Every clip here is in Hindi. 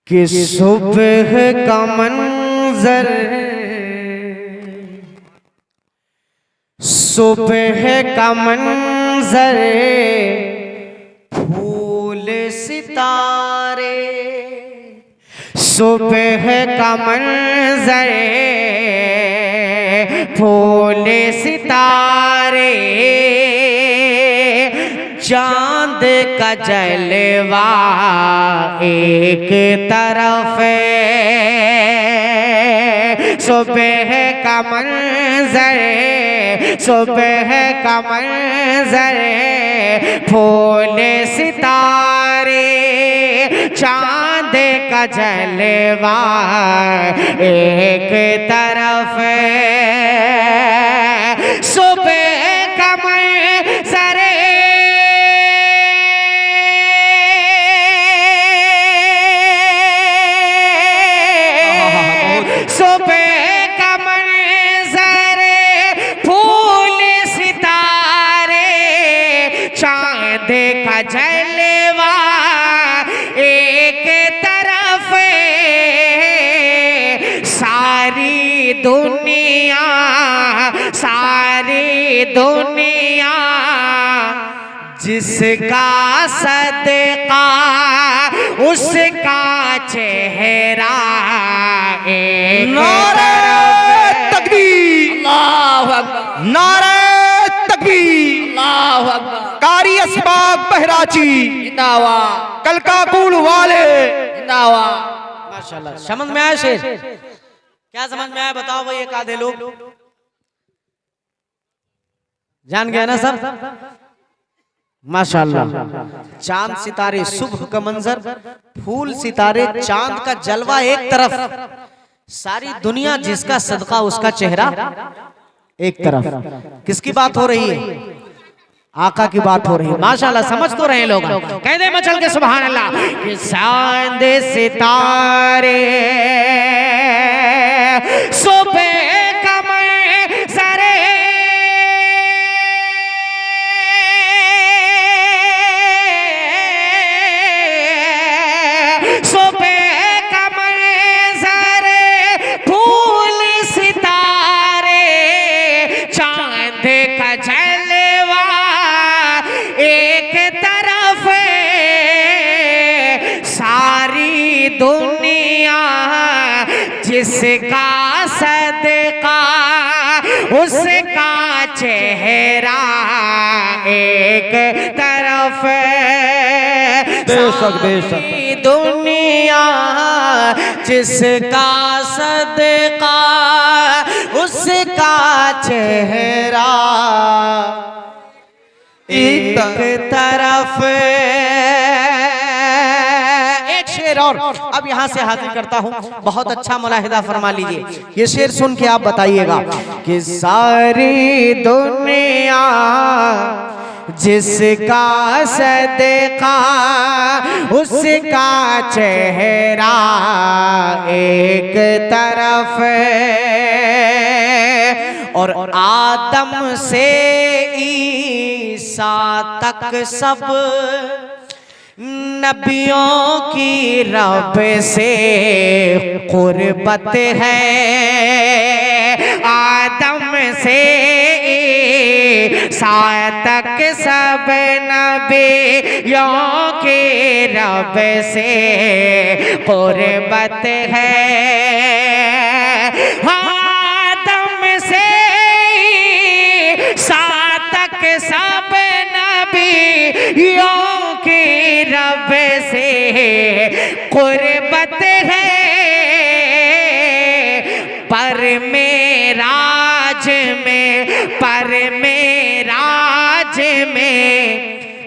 कि सुबह का मंजर, सुबह का मंजर, फूल सितारे, सुबह का मंजर, फूल सितारे, चांद का जलवा एक तरफ, सुबह का मंजर, सुबह का मंजर, फूल सितारे, चांद का जलवा एक तरफ, सुबह का मंजर, सुबह का मंजर, फूल सितारे, चांद का जलवा एक तरफ, सारी दुनिया, सारी दुनिया जिसका सदका उसका चेहरा एक नारे तकबीर, अल्लाहु अकबर, नारे तकबीर, अल्लाहु अकबर। कारी असबाब बहराची जिंदाबाद, कलकाकुल वाले जिंदाबाद। माशाल्लाह, समझ में आया शेर? क्या समझ में आया बताओ भाई, एक आधे लोग जान गए ना सब? माशाल्लाह। चांद सितारे, सुबह का मंजर, फूल सितारे, चांद का जलवा एक तरफ, सारी दुनिया जिसका सदका उसका चेहरा एक तरफ। किसकी बात हो रही है? आका की बात हो रही है। माशाल्लाह, समझ तो रहे लोग, कह दे मचल के सुभान अल्लाह। कि चांद सितारे, सुबह का मंजर, सुबह का मंजर, फूल सितारे, चांद का जलवा एक तरफ, सारी दुनिया जिसका सदका उसका चेहरा एक तरफ, बेशक बेशक, दुनिया जिसका सदका उसका चेहरा एक तरफ। एक शेर और अब यहां से हाजिर करता हूं, बहुत अच्छा मुलाहिदा फरमा लीजिए। ये शेर सुन के आप बताइएगा कि सारी दुनिया जिसका सदका उसका चेहरा एक तरफ, और आदम से ईसा तक सब नबियों की रब से कुर्बत है, आदम से ईसा तक सब नबियों के रब से कुर्बत है, आदम से ईसा तक सब नबियों के रब से कुर्बत है, पर मेराज में, पर मेराज में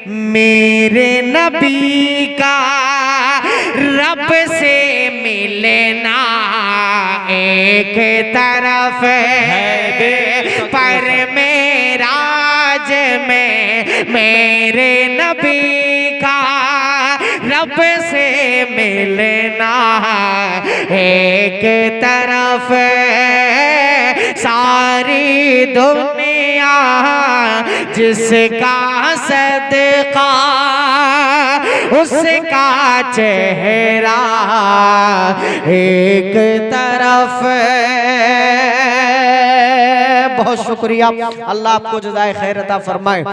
मेरे नबी का रब से मिलना एक तरफ है, पर मेराज में मेरे नबी का रब से मिलना एक तरफ, सारी दुनिया जिसका सदका उसका चेहरा एक तरफ। बहुत शुक्रिया, अल्लाह आपको जज़ाए खैर अता फरमाए।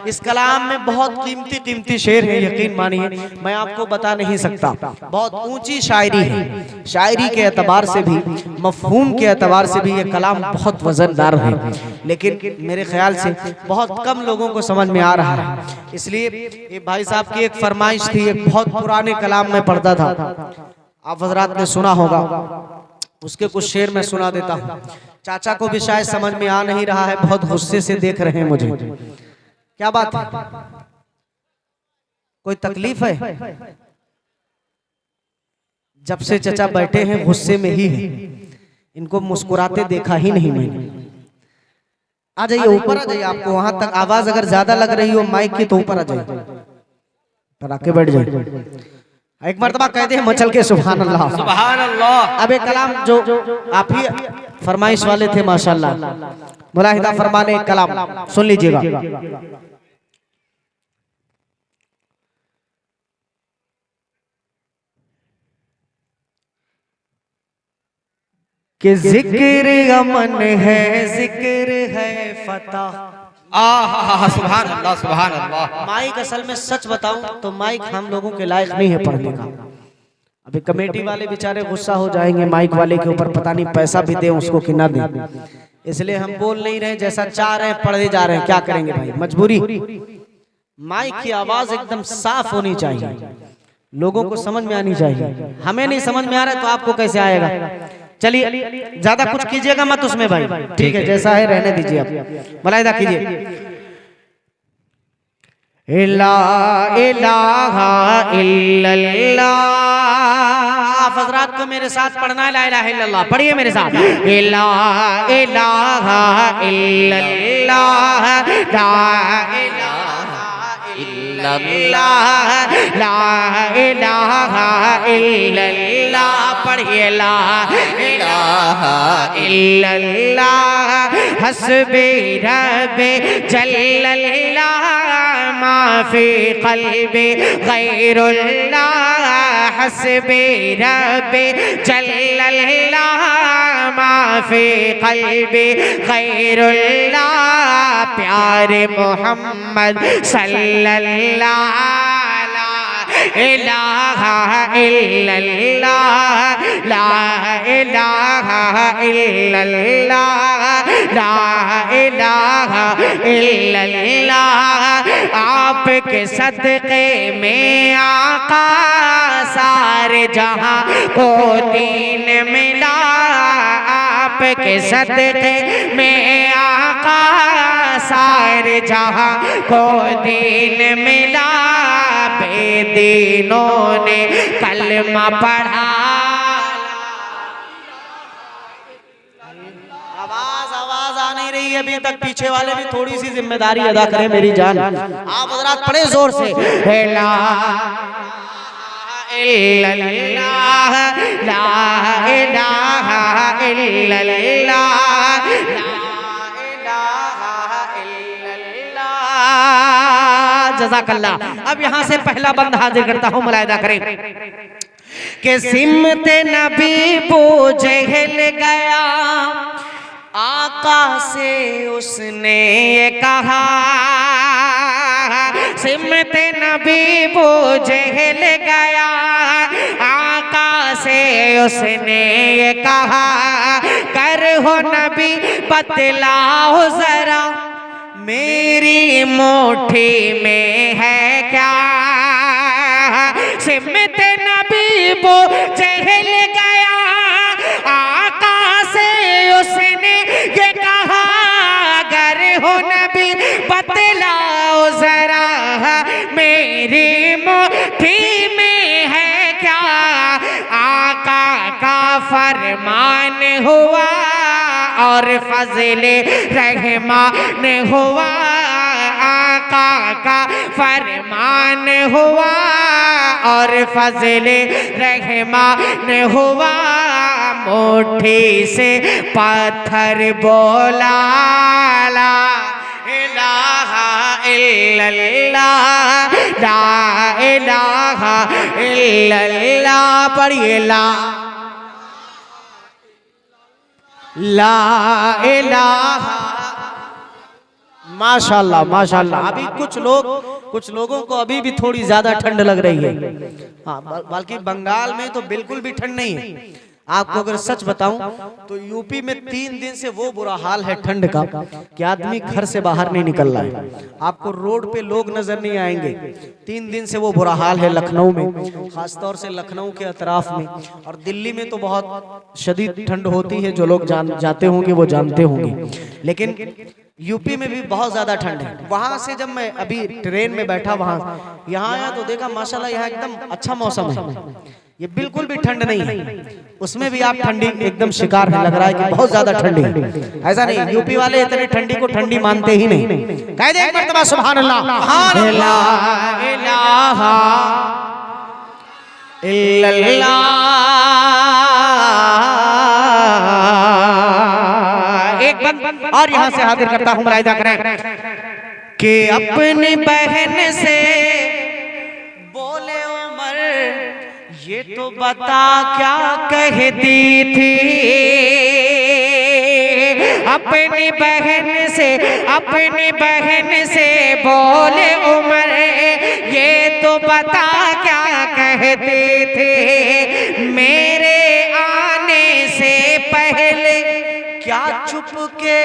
इस कलाम में बहुत कीमती कीमती शेर है, यकीन मानिए मैं आपको बता नहीं सकता। बहुत ऊंची शायरी है, शायरी के एतबार से भी, मफहूम के एतबार से भी ये कलाम बहुत वजनदार है, लेकिन मेरे ख्याल से बहुत कम लोगों को समझ में आ रहा है। इसलिए ये भाई साहब की एक फरमाइश थी, एक बहुत पुराने कलाम में पढ़ता था, आप हजरात ने सुना होगा, उसके कुछ शेर मैं सुना देता हूँ। चाचा को भी शायद समझ में आ नहीं रहा है, बहुत गुस्से से देख रहे हैं मुझे। क्या बात है, कोई तकलीफ है? जब से चचा बैठे हैं गुस्से में ही है, इनको मुस्कुराते देखा ही नहीं मैंने। आ जाइए, ऊपर आ जाइए, आपको वहां तक आवाज अगर ज्यादा लग रही हो माइक की तो ऊपर आ जाइए, पर आके बैठ जाइए। एक मर्तबा कहते हैं मचल के सुभान अल्लाह, सुभान अल्लाह। अब एक कलाम जो आप ही फरमाइश वाले थे माशाल्लाह, मुलाहिदा फरमाने एक कलाम सुन लीजिएगा। कि जिक्र अमन है, जिक्र है फतह। सुभान अल्लाह, सुभान अल्लाह। माइक असल में सच बताऊं तो माइक हम लोगों के लायक नहीं है पढ़ने का। अभी कमेटी वाले बेचारे गुस्सा हो जाएंगे माइक वाले के ऊपर, पता नहीं पैसा भी दें उसको कि ना दें, इसलिए हम बोल नहीं रहे, जैसा चाह रहे हैं पढ़े जा रहे हैं। क्या करेंगे भाई, मजबूरी। माइक की आवाज एकदम साफ होनी चाहिए, लोगों को समझ में आनी चाहिए। हमें नहीं समझ में आ रहा है तो आपको कैसे आएगा? चलिए ज्यादा कुछ कीजिएगा मत उसमें भाई, ठीक है, जैसा है रहने दीजिए, आप मुलाहिदा कीजिए। ला इलाहा इल्लल्लाह, आप हज़रात को मेरे साथ पढ़ना है, ला इलाहा इल्लल्लाह पढ़िए मेरे साथ। ला इलाहा इल्लल्लाह, ला इलाहा इल्लल्लाह, ला इलाहा इल्लल्लाह पढ़िए। ला इलाहा इल्लल्लाह, हस्बी रब्बी जल्लल्लाह, माफी क़ल्बी गैरुल्लाह, हस्बी रब्बी जल्लल्लाह, माफी क़ल्बी गैरुल्लाह, प्यारे मोहम्मद सल्लल्लाह, इलाहा इल्लल्लाह, ला इलाहा इल्लल्लाह, ला इलाहा इल्लल्लाह, आपके सदक़े में आका सारे जहां को दीन मिला, आपके सदक़े में आका सारे जहां को दीन मिला, बेदीनों ने कलमा पढ़ा। आवाज आ नहीं रही है अभी तक, पीछे वाले भी थोड़ी सी जिम्मेदारी अदा करें मेरी जान। आप हज़रात पढ़े जोर से, ला इल्लल्लाह, ला इलाहा इल्लल्लाह, जज़ाकल्लाह। अब यहाँ से पहला बंद हाजिर करता हूँ, मुलाहिदा करें कि सिमते नबी बो जहल गया, आका से उसने ये कहा, सिमते नबी बो जहल गया, आका से उसने ये कहा, कर हो नबी बतलाओ जरा, मेरी मुट्ठी में है क्या। सिमत नबी वो जहल गया, आका से उसने ये कहा, अगर हो नबी बतलाओ जरा, मेरी मुट्ठी में है क्या। आका का फरमान हुआ और फज़ले रहमान हुआ, आका का फरमान हुआ और फज़ले रहमान हुआ, मुट्ठी से पत्थर बोला, ला इलाहा इल्लल्लाह, ला इलाहा इल्लल्लाह पढ़िए। ला ला इलाहा। माशाल्लाह माशाल्लाह। अभी कुछ लोगों को अभी भी थोड़ी ज्यादा ठंड लग रही है। हाँ, बल्कि बंगाल में तो बिल्कुल भी ठंड नहीं है। आपको अगर सच बताऊं तो यूपी में 3 दिन से वो बुरा हाल है ठंड का कि आदमी घर से बाहर नहीं निकल रहा है। आपको रोड पे लोग नजर नहीं आएंगे। 3 दिन से वो बुरा हाल है लखनऊ में, खासतौर से लखनऊ के अतराफ में। और दिल्ली में तो बहुत शदीद ठंड होती है, जो लोग जाते होंगे वो जानते होंगे। लेकिन यूपी में भी बहुत ज्यादा ठंड है। वहां से जब मैं अभी ट्रेन में बैठा वहां यहाँ आया तो देखा माशाल्लाह यहाँ एकदम अच्छा मौसम है। ये बिल्कुल भी ठंड नहीं है, उसमें भी आप ठंडी एकदम शिकार है। लग रहा है कि बहुत ज्यादा ठंडी है। ऐसा नहीं, यूपी वाले इतनी ठंडी को ठंडी मानते ही नहीं। कह दे एक मर्तबा सुभान अल्लाह। ला इलाहा इल्लल्लाह। एक बंद और यहाँ से हाजिर करता हूँ, मुराइदा करें कि अपनी बहन से बोले उमर ये तो बता क्या कहती थी। अपनी बहन से बोले उमर ये तो बता क्या कहती थी। मेरे आने से पहले क्या चुप के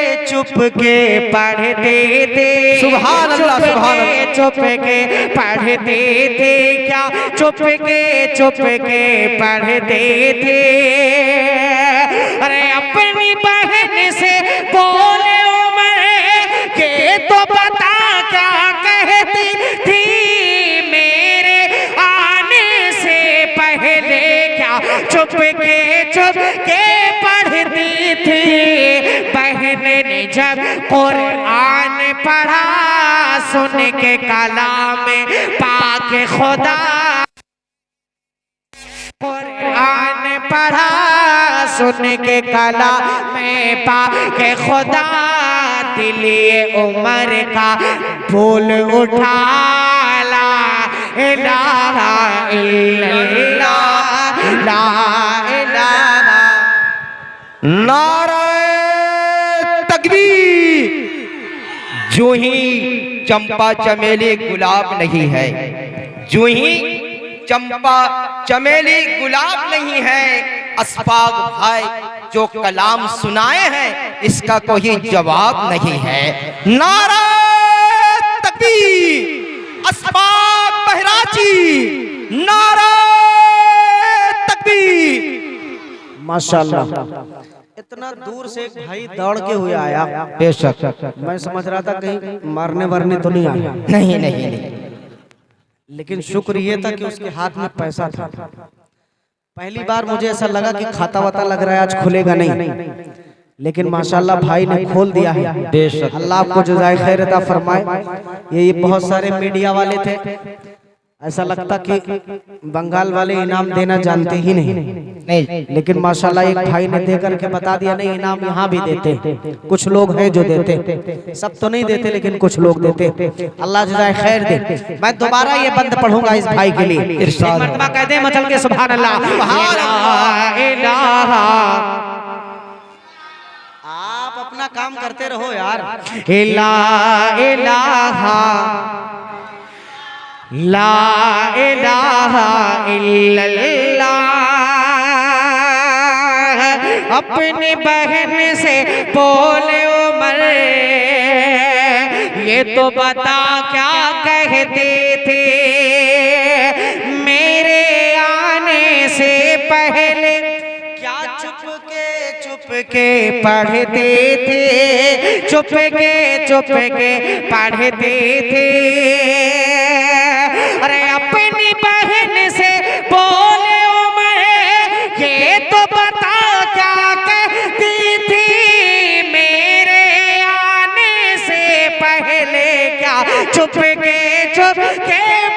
पढ़ते थे। सुभान अल्लाह सुभान अल्लाह। चुप के पढ़ते थे, क्या चुप के पढ़ते थे। अरे अपनी बहन से बोले उमर के तो बता क्या कहती थी। मेरे आने से पहले क्या चुप के पढ़ती थी। बहन ने जब कुरान पढ़ा सुन के कलाम पाक खुदा। कुरान पढ़ा सुन के कलाम पाक खुदा। दिलिए उमर का बोल उठा ला इलाहा इल्लल्लाह ला इलाहा। नारे तकबीर। जो ही चंपा चमेली गुलाब नहीं है, जो ही चंपा चमेली गुलाब नहीं है, अस्फाक भाई जो कलाम सुनाए हैं इसका कोई जवाब नहीं है। नारा तकबीर। अस्फाक बहराची नारा तकबीर। माशाल्लाह। इतना दूर से एक भाई दौड़ के हुए आया। बेशक मैं समझ रहा था कहीं मारने वारने तो नहीं आया। नहीं। लेकिन शुक्र ये था कि उसके हाथ में पैसा था। पहली बार मुझे ऐसा लगा कि खाता वाता लग रहा है आज खुलेगा नहीं, लेकिन माशाल्लाह भाई ने खोल दिया है। बेशक अल्लाह आपको जज़ाए खैर अता फरमाए। ये बहुत सारे मीडिया वाले थे, ऐसा लगता कि बंगाल वाले इनाम देना जानते ही नहीं, लेकिन माशाल्लाह एक भाई ने दे करके बता दिया नहीं इनाम यहाँ भी देते। कुछ लोग हैं जो देते, सब तो नहीं देते लेकिन कुछ लोग देते। अल्लाह जज़ाए खैर दे। मैं दोबारा ये बंद पढ़ूंगा इस भाई के लिए। एक मर्तबा कह दे मचल के सुभान अल्लाह। आप अपना काम करते रहो यार। ला इलाहा ला इलाहा इल्लल्लाह। अपनी बहन से बोले उमर ये तो बता क्या कहते थे। मेरे आने से पहले क्या चुप के पढ़ते थे। चुप के पढ़ते थे। अरे अपनी बहन से बोले उमर ये तो बता क्या कहती थी। मेरे आने से पहले क्या चुप के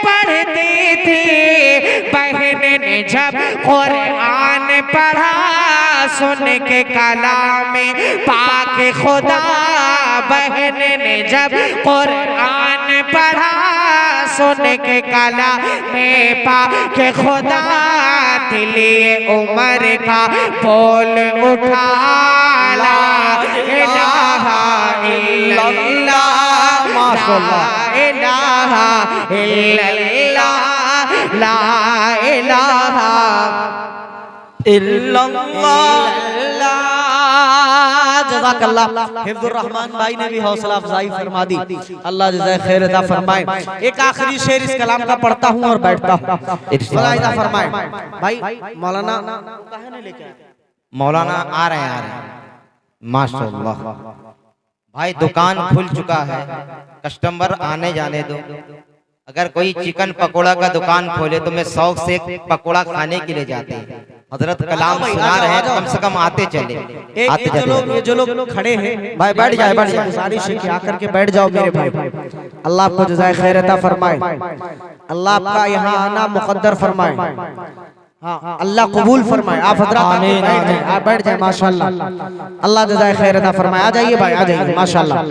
पढ़ती थी। बहन ने जब कुरान पढ़ा सुन के कलाम पाक खुदा। बहन ने जब कुरान पढ़ा सुन के कलाम पाक खुदा। लिए उमर का बोल उठा, ला इलाहा इल्लल्लाह, माशाअल्लाह, ला इलाहा इल्लल्लाह, ला इलाहा इल्लल्लाह। जज़ाकल्लाह। हिफ्ज़ुर रहमान भाई ने भी हौसला अफजाई फरमा दी, अल्लाह जज़ाए खैर अता फरमाए। एक आखिरी शेर इस कलाम का पढ़ता हूँ और बैठता हूँ, अल्लाह अता फरमाए। भाई मौलाना कहाँ ने लेके आए? मौलाना आ रहे हैं माशाअल्लाह। भाई दुकान खुल चुका है, कस्टमर आने जाने दो। अगर कोई चिकन पकोड़ा का दुकान खोले तो मैं शौक से पकोड़ा खाने के लिए जाते हैं। हजरत कलाम सुना रहे हैं, कम से कम आते चले। ये जो लोग खड़े हैं भाई बैठ जाए, सारी शेख आकर के बैठ जाओ मेरे भाई। अल्लाह आपको जज़ाए खैर अता फरमाए, अल्लाह आपका यहाँ आना मुक़द्दर फरमाए, हाँ अल्लाह कबूल फरमाए। आप हजरात आप बैठ जाए माशाअल्लाह, अल्लाह जज़ाए खैर अता फरमाए। आ जाइए भाई, आ जाइए माशाअल्लाह।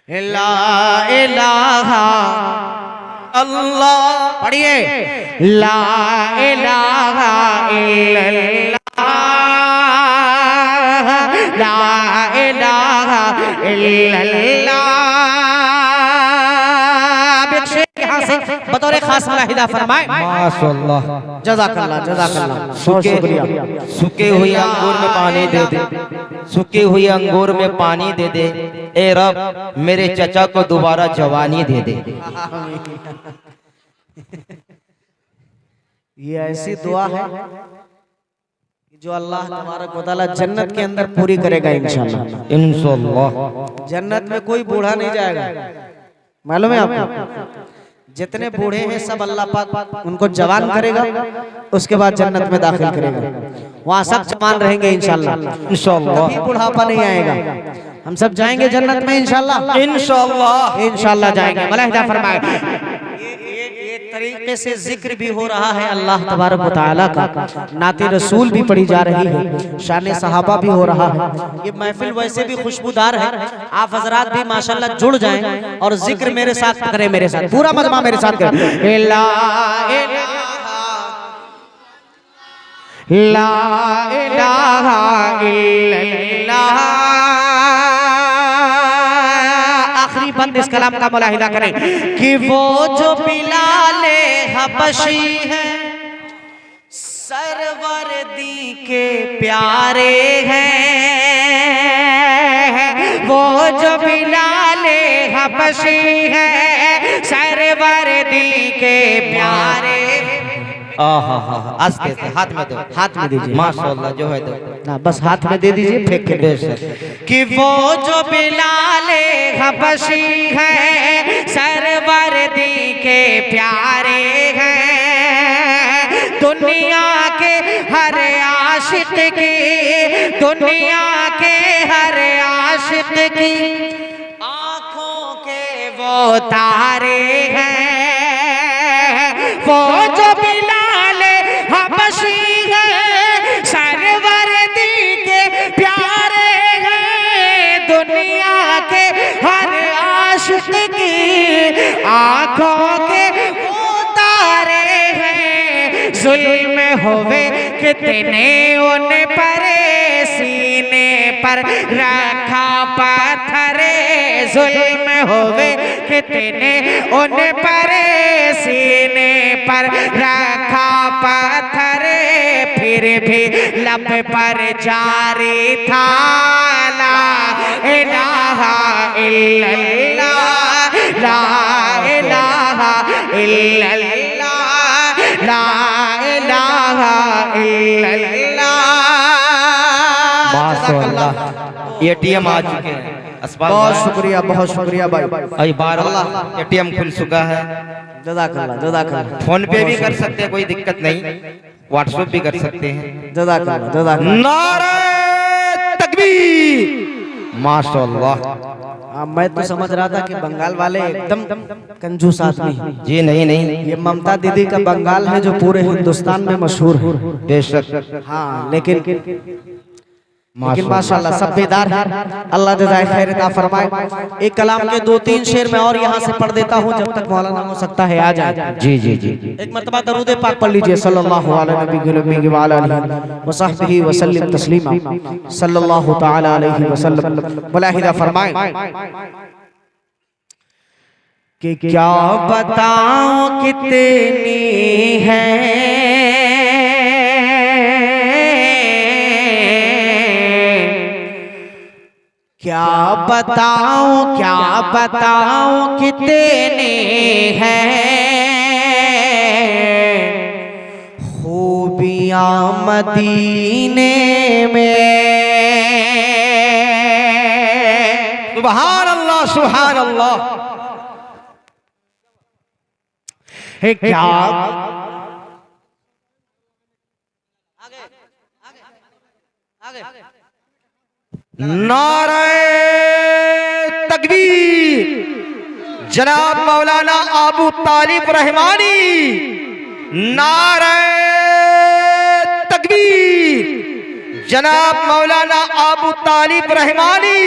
ला इलाहा अल्लाह पढ़िए, ला इलाहा इल्लल्लाह, ला इलाहा इल्लल्लाह। यहाँ से बतौर खास मुलाहिदा फरमाए माशाअल्लाह, जज़ाकल्लाह जज़ाकल्लाह। सूखे हुए अंगूर में पानी दे दे, सूखे हुए अंगूर में पानी दे दे, ए रब मेरे चचा को दोबारा जवानी दे दे। ये ऐसी दुआ है जो अल्लाह तबारक व तआला जन्नत के अंदर पूरी करेगा इंशाअल्लाह। इंशाअल्लाह जन्नत में कोई बूढ़ा नहीं जाएगा, मालूम है आपको? जितने बूढ़े हैं सब अल्लाह पाक उनको जवान करेगा, उसके बाद जन्नत में दाखिल करेगा। वहाँ सब जवान रहेंगे इंशाअल्लाह, इंशाअल्लाह। कभी बुढ़ापा नहीं आएगा। हम सब जाएंगे जन्नत में इंशाअल्लाह, इंशाअल्लाह इंशाअल्लाह जाएंगे। मुलाहिदा फरमाए। एक तरीके से जिक्र भी हो रहा है अल्लाह तबारक व तआला का, नाते रसूल भी पढ़ी जा रही है, शान सहाबा भी हो रहा है। ये महफिल वैसे भी खुशबूदार है, आप हजरात भी माशाल्लाह जुड़ जाएं और जिक्र मेरे साथ करें, मेरे साथ पूरा मजमा मेरे साथ करें। ला इलाहा इल्लल्लाह। आखिरी बंद इस कलाम का मुलाहिदा करें कि वो जो बिलाले हबशी है, सरवरदी के प्यारे हैं, वो जो बिलाले हबशी है, सरवरदी के प्यारे। आस्ते से हाथ में दो, हाथ में दीजिए माशाअल्लाह। जो है दो ना, बस हाथ में दे दीजिए, फेंक के कि वो जो बिलाले हबशी है, सरवरदी के प्यारे हैं। दुनिया के हर आशिक की, दुनिया के हर आशिक की आँखों के वो तारे हैं। वो जो बिलाले हबशी है, सरवरदी के प्यारे हैं। दुनिया के हर आशिक की आँखों के वो तारे हैं। जुल्म होवे कितने उन पर, सीने पर रखा पत्थर। जुल्म होवे कितने उन पर, सीने पर रखा पत्थर। फिर भी लब पर जारी था, ला इलाहा इल्लल्लाह, ला इलाहा इल्लल्लाह, ला इलाहा इल्लल्लाह। माशाअल्लाह। एटीएम आ चुके हैं, बहुत शुक्रिया, बहुत शुक्रिया भाई। अभी 12 एटीएम खुल चुका है। जज़ाकल्लाह जज़ाकल्लाह। फोन पे भी कर सकते हैं, कोई दिक्कत नहीं, व्हाट्सएप भी कर सकते हैं। जज़ाकल्लाह जज़ाकल्लाह। नारे तकबीर, माशाअल्लाह। मैं तो समझ रहा था कि बंगाल वाले एकदम कंजूस आदमी हैं। जी नहीं नहीं, ये ममता दीदी का बंगाल है जो पूरे हिंदुस्तान में मशहूर है। बेशक। हाँ लेकिन लेकिन माशाल्लाह सब बेदार हैं। अल्लाह जज़ाए खैर अता फरमाए। एक कलाम के 2-3 शेर मैं और यहाँ से पढ़ देता हूँ, जब तक मौलाना हो सकता है आ जाए। जी जी जी एक मर्तबा दरूद पाक पढ़ लीजिए, सल्लल्लाहु अलैहि नबी व आलिहि व सहबिही व सल्लिम तस्लीमा, सल्लल्लाहु तआला अलैहि वसल्लम। मुलाहिदा फरमाएं कि क्या बताऊं कितनी है क्या बताऊं कितने हैं खूबियां मदीने में। सुभान अल्लाह सुभान अल्लाह। है क्या नारे तकबीर जनाब मौलाना अबू तालिब रहमानी। नारे तकबीर जनाब मौलाना अबू तालिब रहमानी।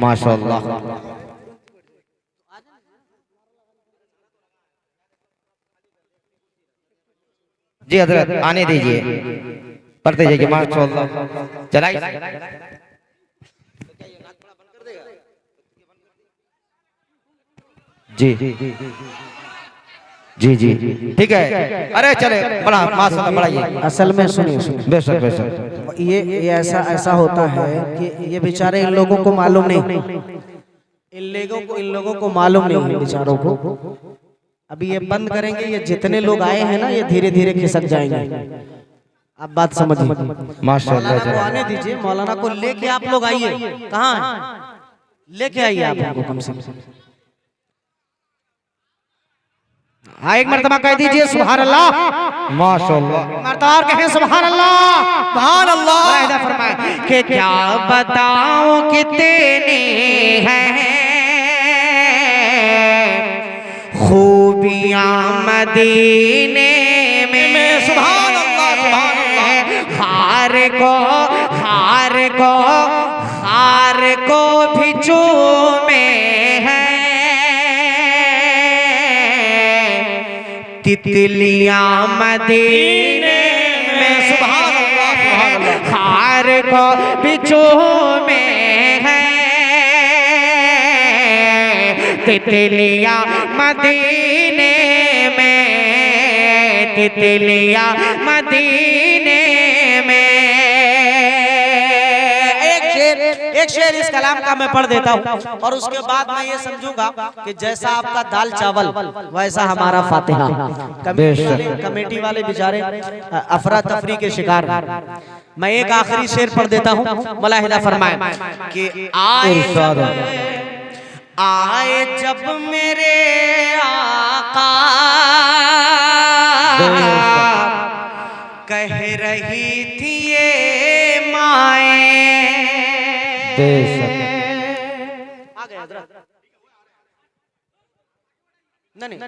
माशाअल्लाह। जी हजरत आने दीजिए, पढ़ते जाइए। माशाअल्लाह चलाइए। जी जी जी ठीक है। अरे चले बड़ा माशाअल्लाह बढ़ाइए। असल में सुनिए बेशक बेशक। ये ऐसा होता है कि ये बेचारे इन लोगों को मालूम नहीं, इन लोगों को मालूम नहीं है बेचारों को। अभी ये बंद करेंगे, ये जितने लोग आए हैं ना ये धीरे धीरे खिसक जाएंगे। आप बात समझिए। माशाअल्लाह मौलाना को आने दीजिए, मौलाना को लेके आप लोग आइए। कहाँ है? लेके आइए आप उनको कम से कम। हाँ एक मर्तबा कह दीजिए सुभान अल्लाह। माशाअल्लाह। मर्तबा और कहें सुभान अल्लाह सुभान अल्लाह। फरमाए कि क्या बताऊं कितने हैं खूबियां मदीने में। सुभान अल्लाह सुभान अल्लाह। हार को भी चूमे है तितलियां मदीने में। सुभान अल्लाह सुभान अल्लाह। हार को भी चूमे है तितलियां मदीने में, तितलियां मदीने में। एक शेर इस कलाम का मैं पढ़ देता हूँ और उसके बाद मैं ये समझूंगा कि जैसा आपका दाल चावल वैसा हमारा फातिहा। कमेटी वाले बेचारे अफरा तफरी के शिकार। मैं एक आखिरी शेर पढ़ देता हूँ, मुलाहिदा फरमाए कि आए जब मेरे आका कह रही थी ये माए। आ गया नहीं